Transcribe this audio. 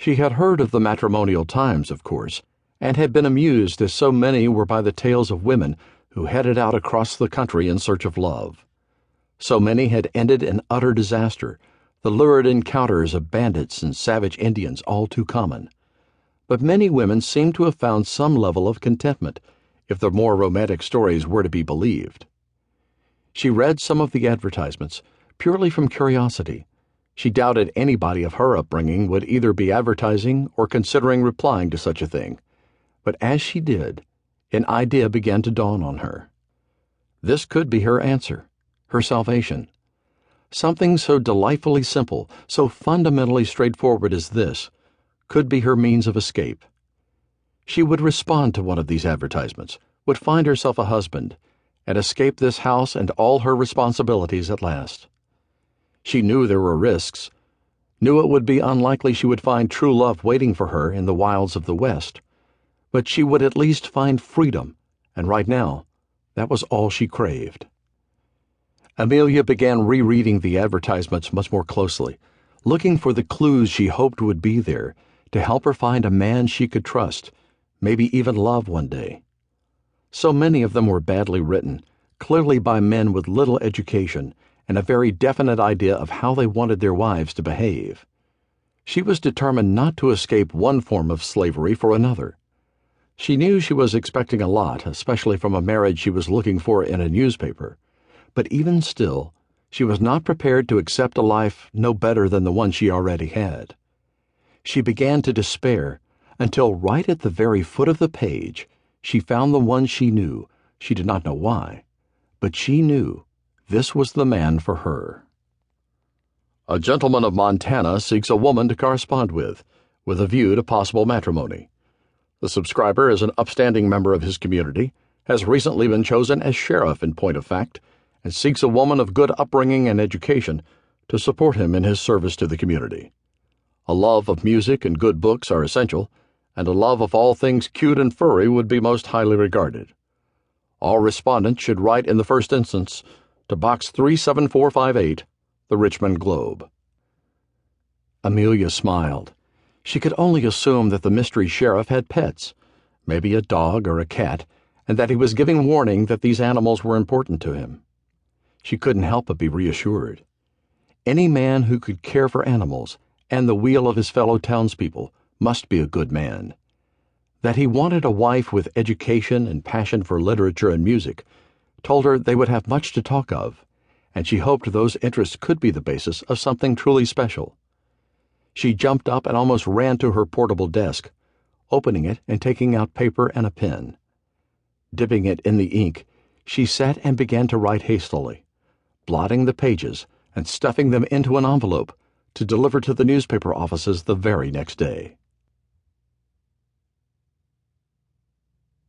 She had heard of the matrimonial times, of course, and had been amused as so many were by the tales of women who headed out across the country in search of love. So many had ended in utter disaster, the lurid encounters of bandits and savage Indians all too common. But many women seemed to have found some level of contentment, if the more romantic stories were to be believed. She read some of the advertisements, purely from curiosity. She doubted anybody of her upbringing would either be advertising or considering replying to such a thing. But as she did, an idea began to dawn on her. This could be her answer, her salvation. Something so delightfully simple, so fundamentally straightforward as this, could be her means of escape. She would respond to one of these advertisements, would find herself a husband, and escape this house and all her responsibilities at last. She knew there were risks, knew it would be unlikely she would find true love waiting for her in the wilds of the West, but she would at least find freedom, and right now, that was all she craved. Amelia began rereading the advertisements much more closely, looking for the clues she hoped would be there to help her find a man she could trust, maybe even love one day. So many of them were badly written, clearly by men with little education and a very definite idea of how they wanted their wives to behave. She was determined not to escape one form of slavery for another. She knew she was expecting a lot, especially from a marriage she was looking for in a newspaper, but even still, she was not prepared to accept a life no better than the one she already had. She began to despair until right at the very foot of the page, she found the one she knew. She did not know why, but she knew this was the man for her. A gentleman of Montana seeks a woman to correspond with a view to possible matrimony. The subscriber is an upstanding member of his community, has recently been chosen as sheriff in point of fact, and seeks a woman of good upbringing and education to support him in his service to the community. A love of music and good books are essential, and a love of all things cute and furry would be most highly regarded. All respondents should write in the first instance to Box 37458, the Richmond Globe. Amelia smiled. She could only assume that the mystery sheriff had pets, maybe a dog or a cat, and that he was giving warning that these animals were important to him. She couldn't help but be reassured. Any man who could care for animals and the weal of his fellow townspeople must be a good man. That he wanted a wife with education and passion for literature and music told her they would have much to talk of, and she hoped those interests could be the basis of something truly special. She jumped up and almost ran to her portable desk, opening it and taking out paper and a pen. Dipping it in the ink, she sat and began to write hastily, blotting the pages and stuffing them into an envelope to deliver to the newspaper offices the very next day.